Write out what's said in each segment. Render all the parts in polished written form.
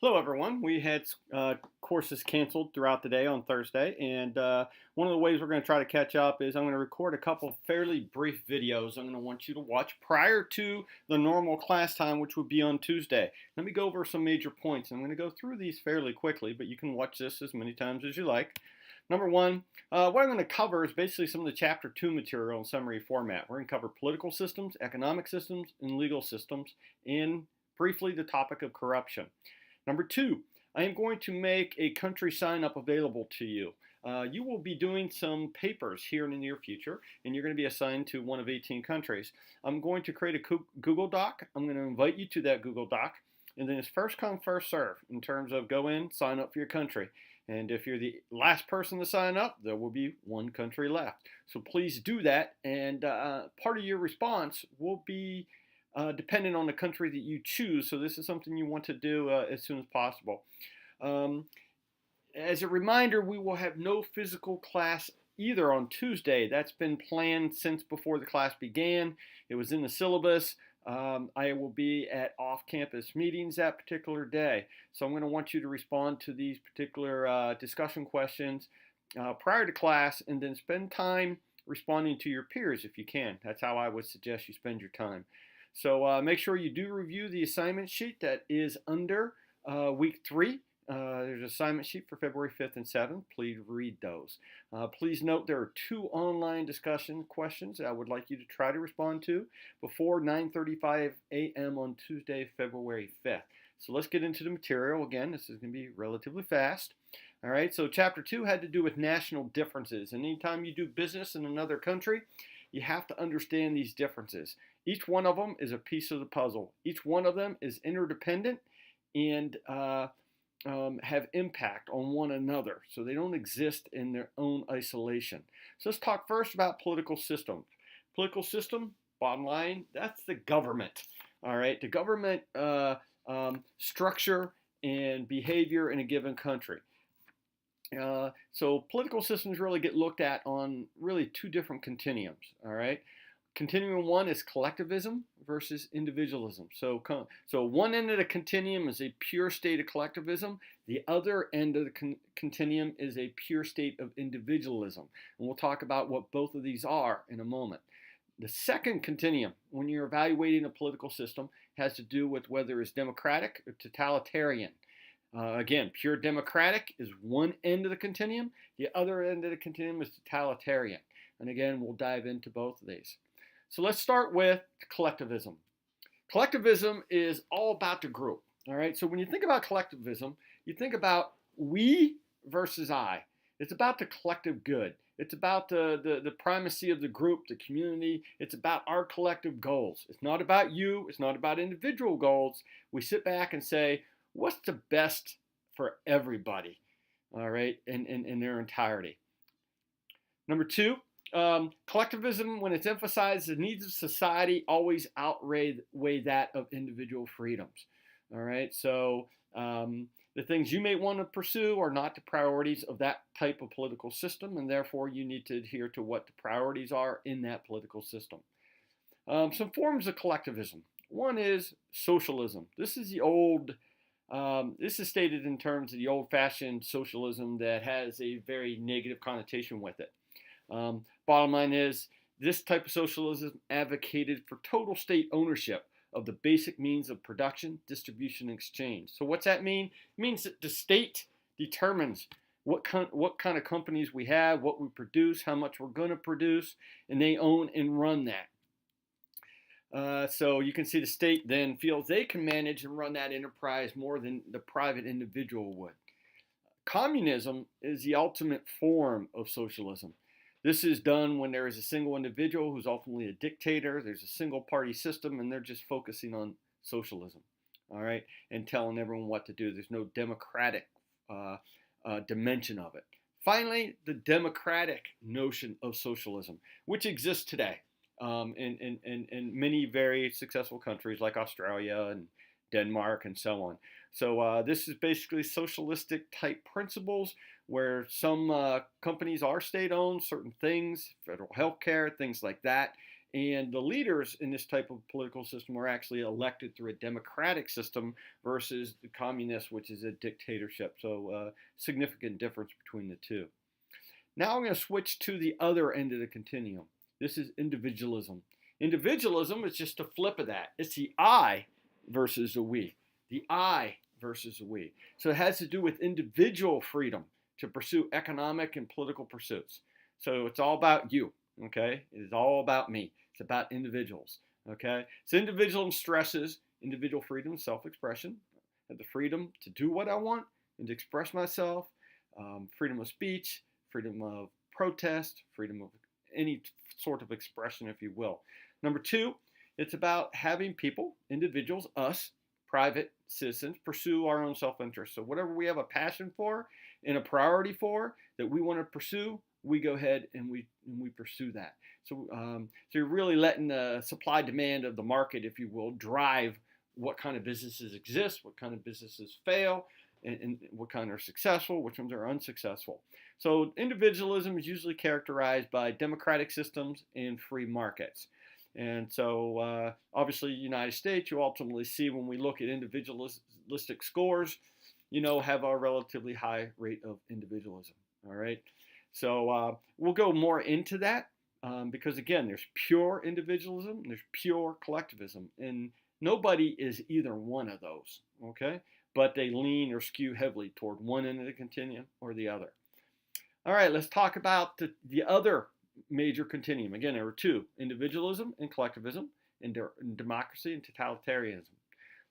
Hello, everyone. We had courses canceled throughout the day on Thursday, and one of the ways we're going to try to catch up is I'm going to record a couple fairly brief videos I'm going to want you to watch prior to the normal class time, which would be on Tuesday. Let me go over some major points. I'm going to go through these fairly quickly, but you can watch this as many times as you like. Number one, what I'm going to cover is basically some of the Chapter 2 material in summary format. We're going to cover political systems, economic systems, and legal systems, and briefly the topic of corruption. Number two, I am going to make a country sign up available to you. You will be doing some papers here in the near future, and you're going to be assigned to one of 18 countries. I'm going to create a Google Doc. I'm going to invite you to that Google Doc, and then it's first come, first serve in terms of go in, sign up for your country. And if you're the last person to sign up, there will be one country left. So please do that, and part of your response will be dependent on the country that you choose. So this is something you want to do as soon as possible. Um, as a reminder, we will have no physical class either on Tuesday. That's been planned since before the class began. It was in the syllabus. I will be at off-campus meetings that particular day. So I'm going to want you to respond to these particular discussion questions prior to class, and then spend time responding to your peers if you can. That's how I would suggest you spend your time. So make sure you do review the assignment sheet that is under week 3. There's an assignment sheet for February 5th and 7th. Please read those. Please note there are 2 online discussion questions that I would like you to try to respond to before 9:35 a.m. on Tuesday, February 5th. So let's get into the material. Again, this is going to be relatively fast. All right, so Chapter 2 had to do with national differences. And anytime you do business in another country, you have to understand these differences. Each one of them is a piece of the puzzle. Each one of them is interdependent and have impact on one another. So they don't exist in their own isolation. So let's talk first about political systems. Political system, bottom line, that's the government. All right, the government structure and behavior in a given country. So political systems really get looked at on really 2 different continuums. All right. Continuum 1 is collectivism versus individualism. So one end of the continuum is a pure state of collectivism. The other end of the continuum is a pure state of individualism. And we'll talk about what both of these are in a moment. The second continuum, when you're evaluating a political system, has to do with whether it's democratic or totalitarian. Again, pure democratic is one end of the continuum. The other end of the continuum is totalitarian. And again, we'll dive into both of these. So let's start with collectivism. Collectivism is all about the group. All right. So when you think about collectivism, you think about we versus I. It's about the collective good. It's about the primacy of the group, the community. It's about our collective goals. It's not about you. It's not about individual goals. We sit back and say, what's the best for everybody, all right, in their entirety. Number 2, collectivism, when it's emphasized, the needs of society always outweigh that of individual freedoms, all right? So the things you may want to pursue are not the priorities of that type of political system, and therefore you need to adhere to what the priorities are in that political system. Some forms of collectivism. One is socialism. This is the old this is stated in terms of the old-fashioned socialism that has a very negative connotation with it. Bottom line is, this type of socialism advocated for total state ownership of the basic means of production, distribution, and exchange. So what's that mean? It means that the state determines what kind of companies we have, what we produce, how much we're going to produce, and they own and run that. So you can see the state then feels they can manage and run that enterprise more than the private individual would. Communism is the ultimate form of socialism. This is done when there is a single individual who's ultimately a dictator. There's a single party system, and they're just focusing on socialism, all right, and telling everyone what to do. There's no democratic dimension of it. Finally, the democratic notion of socialism, which exists today. In many very successful countries like Australia and Denmark and so on. So this is basically socialistic type principles where some companies are state-owned, certain things, federal health care, things like that, And the leaders in this type of political system are actually elected through a democratic system versus the communist, which is a dictatorship. So, significant difference between the two. Now I'm going to switch to the other end of the continuum. This is individualism. Individualism is just a flip of that. It's the I versus the we. The I versus the we. So it has to do with individual freedom to pursue economic and political pursuits. So it's all about you, okay? It is all about me. It's about individuals, okay? So individualism stresses individual freedom and self-expression. I have the freedom to do what I want and to express myself, freedom of speech, freedom of protest, freedom of any sort of expression, if you will. Number two, it's about having people, individuals, us, private citizens, pursue our own self-interest. So whatever we have a passion for and a priority for that we want to pursue, we go ahead and we pursue that. So, so you're really letting the supply demand of the market, if you will, drive what kind of businesses exist, what kind of businesses fail, and what kind are successful, which ones are unsuccessful. So individualism is usually characterized by democratic systems and free markets. And so obviously United States, you ultimately see when we look at individualistic scores, have a relatively high rate of individualism. All right. So we'll go more into that because, again, there's pure individualism, there's pure collectivism, and nobody is either one of those, okay? But they lean or skew heavily toward one end of the continuum or the other. All right, let's talk about the other major continuum. Again, there are two, individualism and collectivism, and democracy and totalitarianism.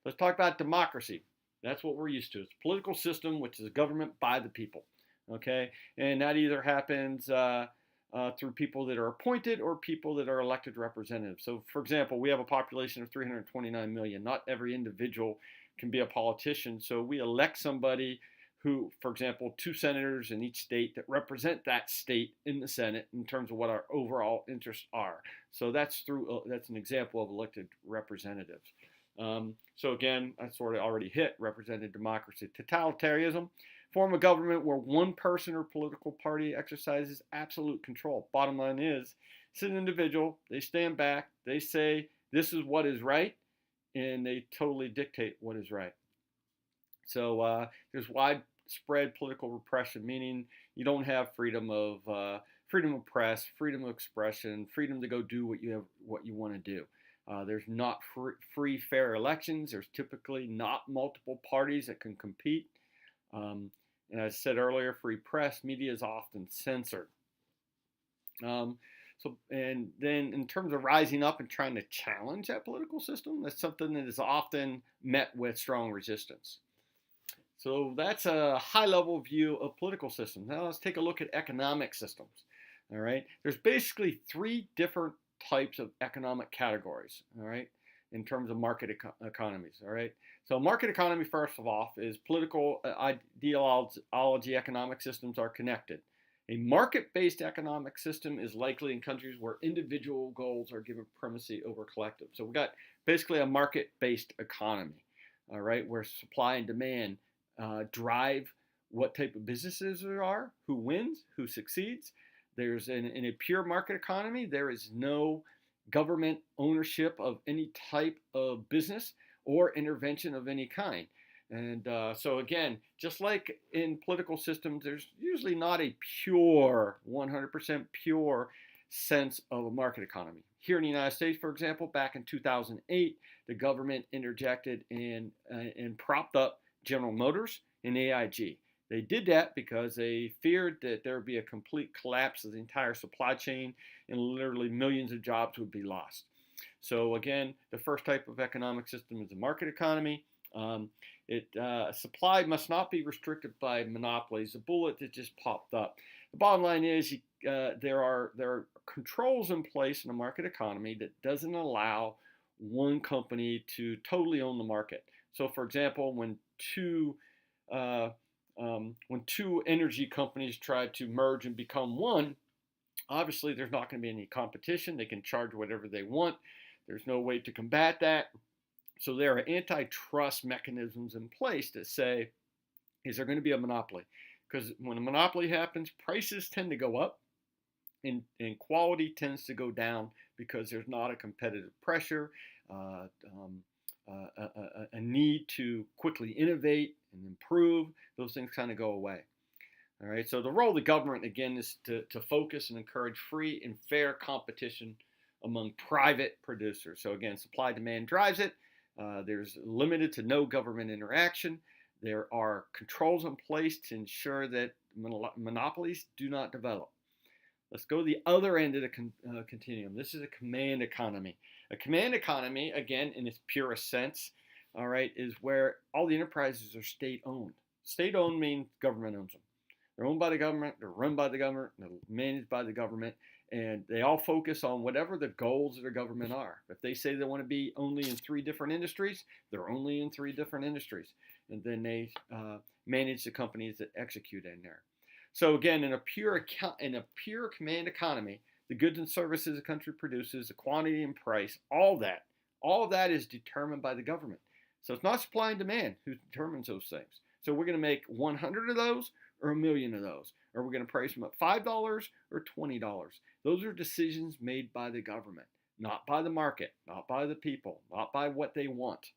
Let's talk about democracy. That's what we're used to. It's a political system which is a government by the people, okay? And that either happens through people that are appointed or people that are elected representatives. So, for example, we have a population of 329 million. Not every individual can be a politician. So we elect somebody who, for example, 2 senators in each state that represent that state in the Senate in terms of what our overall interests are. So that's an example of elected representatives. So again, I sort of already hit representative democracy. Totalitarianism, form of government where one person or political party exercises absolute control. Bottom line is, it's an individual. They stand back. They say this is what is right, and they totally dictate what is right. So there's widespread political repression, meaning you don't have freedom of press, freedom of expression, freedom to go do what you want to do. There's not free, fair elections. There's typically not multiple parties that can compete. And as I said earlier, free press, media is often censored. And then in terms of rising up and trying to challenge that political system, that's something that is often met with strong resistance. So that's a high-level view of political systems. Now let's take a look at economic systems. All right, there's basically 3 different types of economic categories. All right, in terms of market economies. All right, so market economy, first of all, is political ideology. Economic systems are connected. A market-based economic system is likely in countries where individual goals are given primacy over collective. So we've got basically a market-based economy, all right, where supply and demand drive what type of businesses there are, who wins, who succeeds. There's in a pure market economy, there is no government ownership of any type of business or intervention of any kind. And so again, just like in political systems, there's usually not a pure, 100% pure sense of a market economy. Here in the United States, for example, back in 2008, the government interjected and propped up General Motors and AIG. They did that because they feared that there would be a complete collapse of the entire supply chain and literally millions of jobs would be lost. So again, the first type of economic system is the market economy. Supply must not be restricted by monopolies. The bullet that just popped up. The bottom line is there are controls in place in a market economy that doesn't allow one company to totally own the market. So, for example, when two energy companies try to merge and become one, obviously there's not going to be any competition. They can charge whatever they want. There's no way to combat that. So there are antitrust mechanisms in place that say, is there going to be a monopoly? Because when a monopoly happens, prices tend to go up and quality tends to go down because there's not a competitive pressure, uh, um, a need to quickly innovate and improve. Those things kind of go away. All right, so the role of the government, again, is to focus and encourage free and fair competition among private producers. So, again, supply demand drives it. There's limited to no government interaction. There are controls in place to ensure that monopolies do not develop. Let's go to the other end of the continuum. This is a command economy. A command economy, again, in its purest sense, all right, is where all the enterprises are state owned. State owned means government owns them. They're owned by the government, they're run by the government, they're managed by the government, and they all focus on whatever the goals of the government are. If they say they want to be only in 3 different industries, they're only in 3 different industries. And then they manage the companies that execute in there. So again, in a pure command economy, the goods and services a country produces, the quantity and price, all of that is determined by the government. So it's not supply and demand who determines those things. So we're going to make 100 of those or 1,000,000 of those. Or we're going to price them at $5 or $20. Those are decisions made by the government, not by the market, not by the people, not by what they want.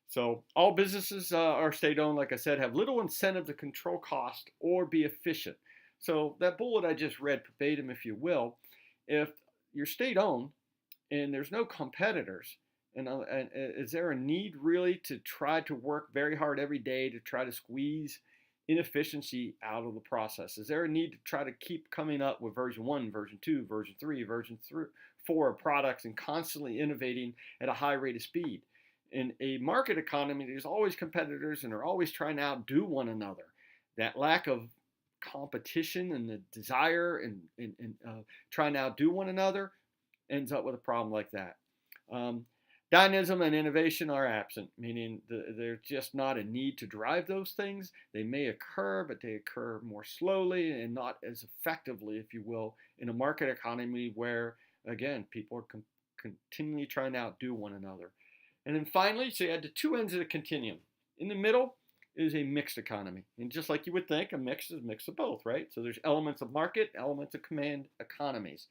So all businesses are state-owned, like I said, have little incentive to control cost or be efficient. So that bullet I just read verbatim, if you will, if you're state-owned and there's no competitors, and is there a need really to try to work very hard every day to try to squeeze inefficiency out of the process? Is there a need to try to keep coming up with version 1, version 2, version 3, version 4 of products and constantly innovating at a high rate of speed? In a market economy, there's always competitors and they're always trying to outdo one another. That lack of competition and the desire and trying to outdo one another ends up with a problem like that. Dynamism and innovation are absent, meaning there's just not a need to drive those things. They may occur, but they occur more slowly and not as effectively, if you will, in a market economy where, again, people are continually trying to outdo one another. And then finally, so you had the 2 ends of the continuum. In the middle is a mixed economy. And just like you would think, a mix is a mix of both, right? So there's elements of market, elements of command economies.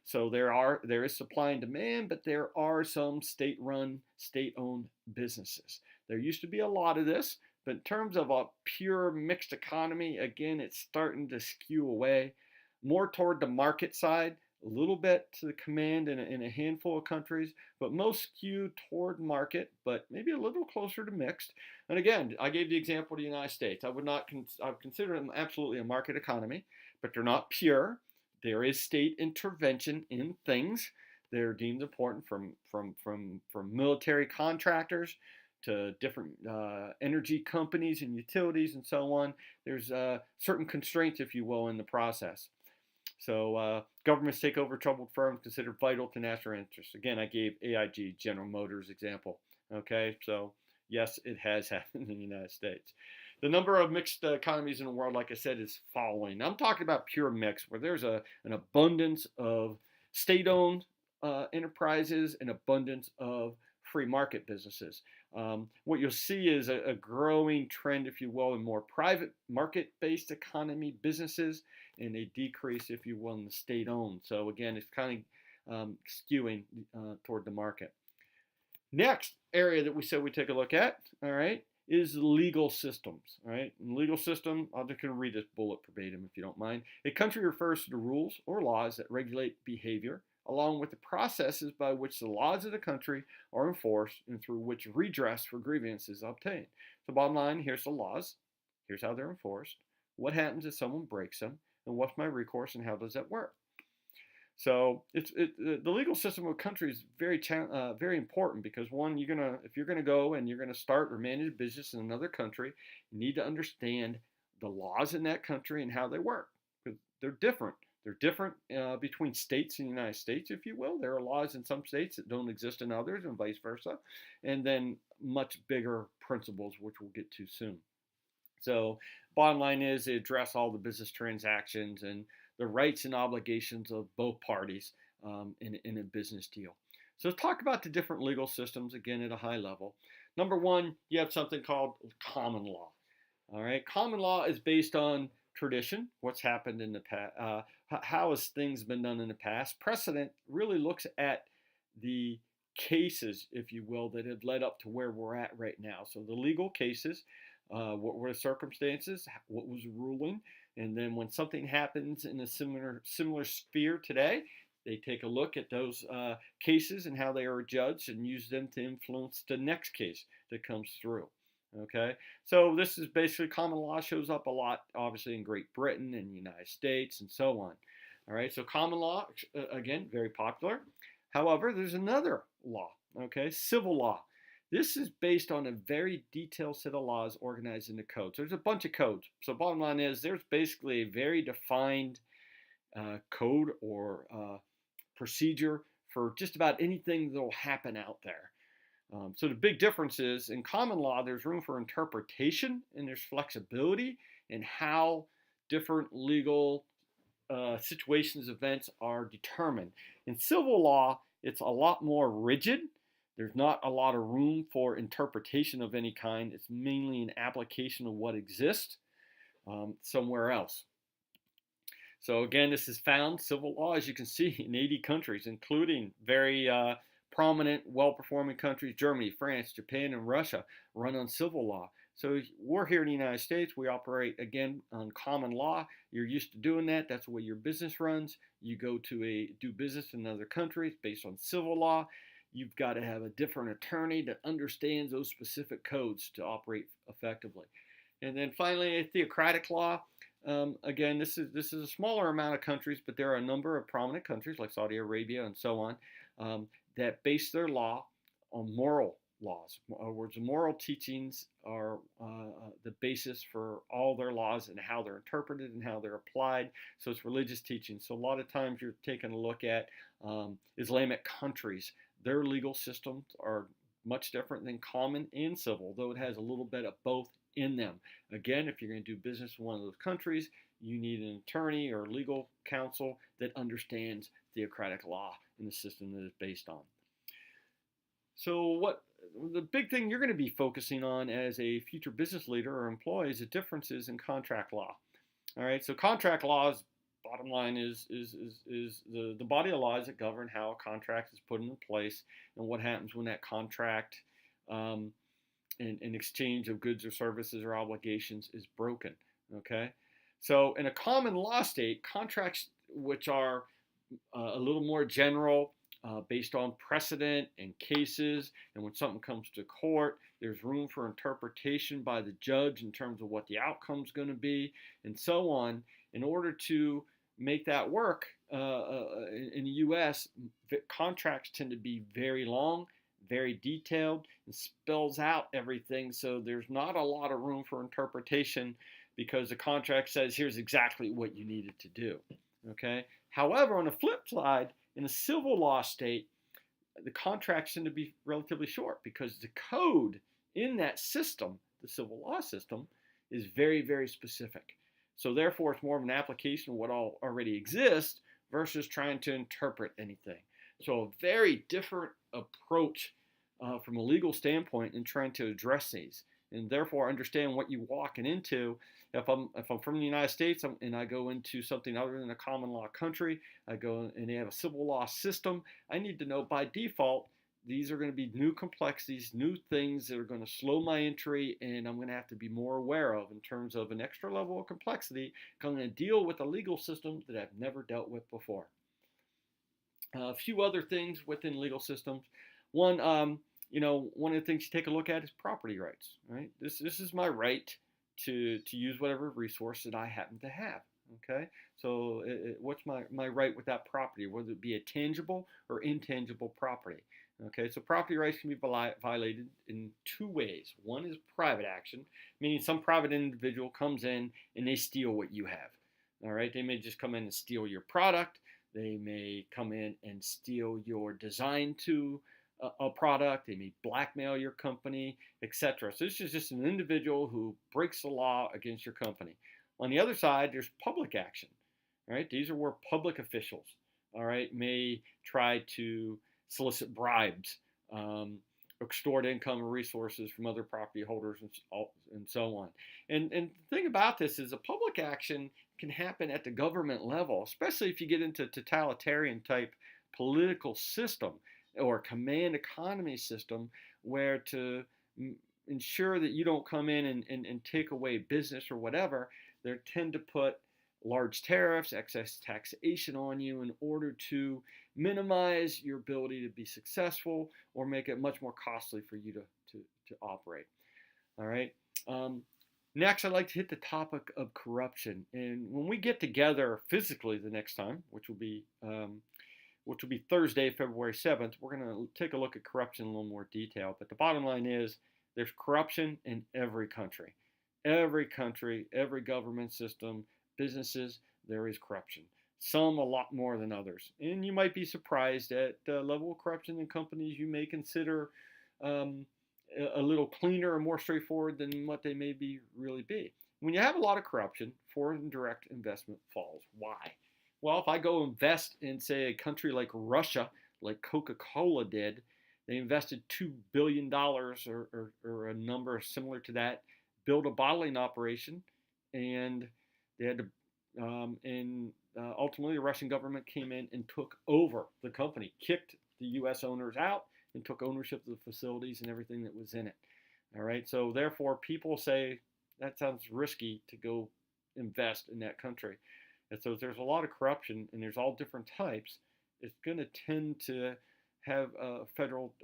So there is supply and demand, but there are some state-run, state-owned businesses. There used to be a lot of this, but in terms of a pure mixed economy, again, it's starting to skew away more toward the market side, a little bit to the command in a handful of countries, but most skew toward market, but maybe a little closer to mixed. And again, I gave the example of the United States. I would consider them absolutely a market economy, but they're not pure. There is state intervention in things. They're deemed important from military contractors to different energy companies and utilities and so on. There's certain constraints, if you will, in the process. So governments take over troubled firms considered vital to national interests. Again, I gave AIG, General Motors example. Okay, so yes, it has happened in the United States. The number of mixed economies in the world, like I said, is following. I'm talking about pure mix, where there's an abundance of state-owned enterprises, an abundance of free market businesses. What you'll see is a growing trend, if you will, in more private market-based economy businesses, and a decrease, if you will, in the state-owned. So again, it's kind of skewing toward the market. Next area that we said we take a look at, all right, is legal systems. All right, in legal system, I'm just going to read this bullet verbatim if you don't mind. A country refers to the rules or laws that regulate behavior, along with the processes by which the laws of the country are enforced and through which redress for grievances is obtained. So bottom line, here's the laws. Here's how they're enforced. What happens if someone breaks them? And what's my recourse and how does that work? So the legal system of a country is very important because one, if you're gonna go and you're gonna start or manage a business in another country, you need to understand the laws in that country and how they work because they're different. They're different between states in the United States, if you will. There are laws in some states that don't exist in others, and vice versa. And then much bigger principles, which we'll get to soon. So bottom line is they address all the business transactions and the rights and obligations of both parties in a business deal. So let's talk about the different legal systems again at a high level. Number one, you have something called common law. All right, common law is based on tradition, what's happened in the past, how has things been done in the past. Precedent really looks at the cases, if you will, that have led up to where we're at right now. So the legal cases, what were the circumstances, what was the ruling, and then when something happens in a similar sphere today, they take a look at those cases and how they are judged and use them to influence the next case that comes through. Okay, so this is basically common law shows up a lot, obviously in Great Britain and the United States and so on. All right, so common law, again, very popular. However, there's another law, okay, civil law. This is based on a very detailed set of laws organized into codes. There's a bunch of codes. So bottom line is there's basically a very defined code or procedure for just about anything that will happen out there. So the big difference is in common law, there's room for interpretation and there's flexibility in how different legal situations, events are determined. In civil law, it's a lot more rigid. There's not a lot of room for interpretation of any kind. It's mainly an application of what exists somewhere else. So again, this is found civil law, as you can see, in 80 countries, including very prominent, well-performing countries, Germany, France, Japan, and Russia, run on civil law. So we're here in the United States. We operate, again, on common law. You're used to doing that. That's the way your business runs. You go to do business in other countries based on civil law. You've got to have a different attorney that understands those specific codes to operate effectively. And then finally, a theocratic law. Again, this is a smaller amount of countries, but there are a number of prominent countries like Saudi Arabia and so on that base their law on moral laws. In other words, moral teachings are the basis for all their laws and how they're interpreted and how they're applied. So it's religious teaching. So a lot of times you're taking a look at Islamic countries. Their legal systems are much different than common and civil, though it has a little bit of both in them. Again, if you're going to do business in one of those countries, you need an attorney or legal counsel that understands theocratic law and the system that it's based on. So what the big thing you're going to be focusing on as a future business leader or employee is the differences in contract law. All right, so contract laws, bottom line is the body of laws that govern how a contract is put into place and what happens when that contract in exchange of goods or services or obligations is broken. Okay, so in a common law state, contracts which are a little more general, based on precedent and cases, and when something comes to court, there's room for interpretation by the judge in terms of what the outcome is going to be, and so on. In order to make that work in the U.S., contracts tend to be very long, very detailed, and spells out everything, so there's not a lot of room for interpretation because the contract says here's exactly what you needed to do. Okay. However, on the flip side, in a civil law state, the contracts tend to be relatively short because the code in that system, the civil law system, is very, very specific. So therefore, it's more of an application of what already exists versus trying to interpret anything. So a very different approach from a legal standpoint in trying to address these, and therefore understand what you're walking into. If I'm from the United States and I go into something other than a common law country, I go and they have a civil law system, I need to know by default these are going to be new complexities, new things that are going to slow my entry, and I'm going to have to be more aware of in terms of an extra level of complexity. I'm going to deal with a legal system that I've never dealt with before. A few other things within legal systems. One, one of the things you take a look at is property rights. Right? This is my right to use whatever resource that I happen to have. Okay, so what's my right with that property, whether it be a tangible or intangible property. Okay, so property rights can be violated in two ways. One is private action, meaning some private individual comes in and they steal what you have. All right, they may just come in and steal your product. They may come in and steal your design to a product. They may blackmail your company, etc. So this is just an individual who breaks the law against your company. On the other side, there's public action. Right? These are where public officials, all right, may try to solicit bribes extort income and resources from other property holders and so on. And the thing about this is a public action can happen at the government level, especially if you get into totalitarian type political system or command economy system where to ensure that you don't come in and take away business or whatever, they tend to put large tariffs, excess taxation on you in order to minimize your ability to be successful or make it much more costly for you to operate. All right. Next, I'd like to hit the topic of corruption. And when we get together physically the next time, which will be Thursday, February 7th, we're going to take a look at corruption in a little more detail. But the bottom line is there's corruption in every country. Every country, every government system, businesses, there is corruption. Some a lot more than others. And you might be surprised at the level of corruption in companies you may consider a little cleaner and more straightforward than what they may really be. When you have a lot of corruption, foreign direct investment falls. Why? Well, if I go invest in, say, a country like Russia, like Coca-Cola did, they invested $2 billion or a number similar to that, build a bottling operation, and they had to, ultimately the Russian government came in and took over the company, kicked the U.S. owners out, and took ownership of the facilities and everything that was in it. All right, so therefore people say that sounds risky to go invest in that country. And so there's a lot of corruption, and there's all different types. It's going to tend to have federal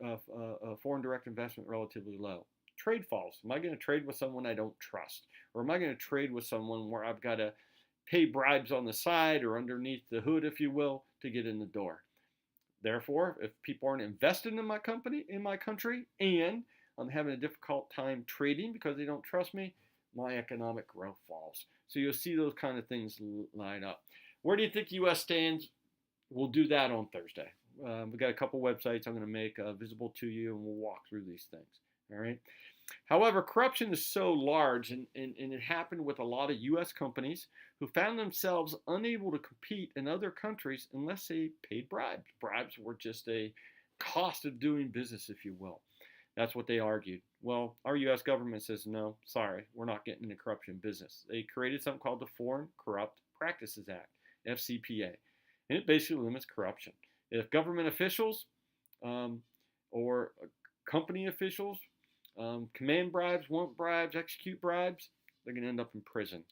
foreign direct investment relatively low. Trade falls. Am I going to trade with someone I don't trust? Or am I going to trade with someone where I've got to pay bribes on the side or underneath the hood, if you will, to get in the door? Therefore, if people aren't invested in my company, in my country, and I'm having a difficult time trading because they don't trust me, my economic growth falls. So you'll see those kind of things line up. Where do you think the U.S. stands? We'll do that on Thursday. We've got a couple websites I'm going to make visible to you, and we'll walk through these things. All right. However, corruption is so large, and it happened with a lot of U.S. companies who found themselves unable to compete in other countries unless they paid bribes. Bribes were just a cost of doing business, if you will. That's what they argued. Well, our U.S. government says, no, sorry, we're not getting into corruption business. They created something called the Foreign Corrupt Practices Act, FCPA, and it basically limits corruption. If government officials or company officials command bribes, want bribes, execute bribes, they're going to end up in prison.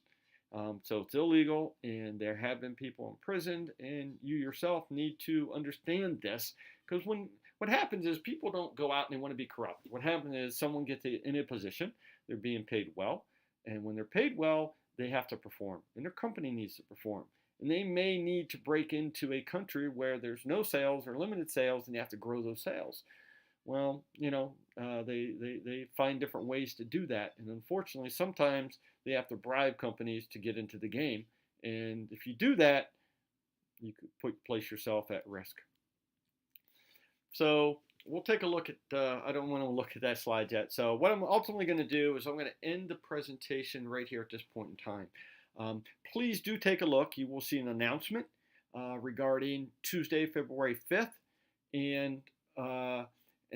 So it's illegal, and there have been people imprisoned, and you yourself need to understand this, because what happens is people don't go out and they want to be corrupt. What happens is someone gets in a position, they're being paid well, and when they're paid well, they have to perform, and their company needs to perform. And they may need to break into a country where there's no sales or limited sales, and they have to grow those sales. Well, they find different ways to do that. And unfortunately, sometimes they have to bribe companies to get into the game. And if you do that, you could place yourself at risk. So we'll take a look at, I don't want to look at that slide yet. So what I'm ultimately going to do is I'm going to end the presentation right here at this point in time. Please do take a look. You will see an announcement regarding Tuesday, February 5th. And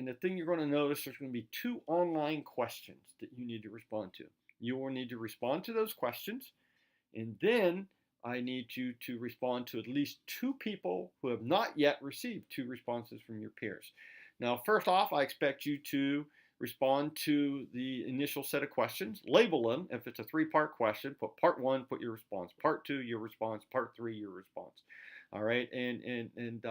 the thing you're going to notice, there's going to be 2 online questions that you need to respond to. You will need to respond to those questions, and then I need you to respond to at least 2 people who have not yet received 2 responses from your peers. Now, first off, I expect you to respond to the initial set of questions, label them. If it's a 3-part question, put part 1, put your response, part 2, your response, part 3, your response. All right, and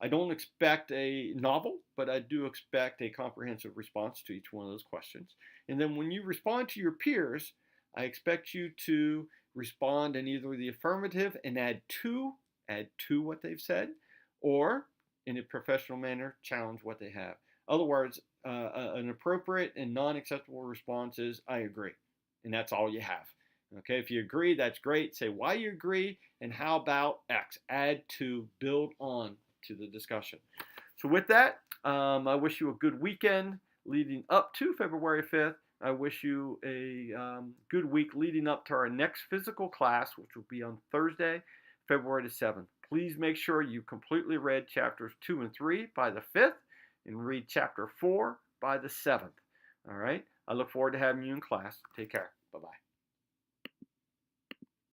I don't expect a novel, but I do expect a comprehensive response to each one of those questions. And then when you respond to your peers, I expect you to respond in either the affirmative and add to what they've said, or in a professional manner, challenge what they have. In other words, an appropriate and non-acceptable response is, I agree. And that's all you have. Okay, if you agree, that's great. Say why you agree, and how about X. Add to, build on to the discussion. So with that, I wish you a good weekend leading up to February 5th. I wish you a good week leading up to our next physical class, which will be on Thursday, February the 7th. Please make sure you completely read chapters 2 and 3 by the 5th, and read chapter 4 by the 7th. All right. I look forward to having you in class. Take care. Bye-bye.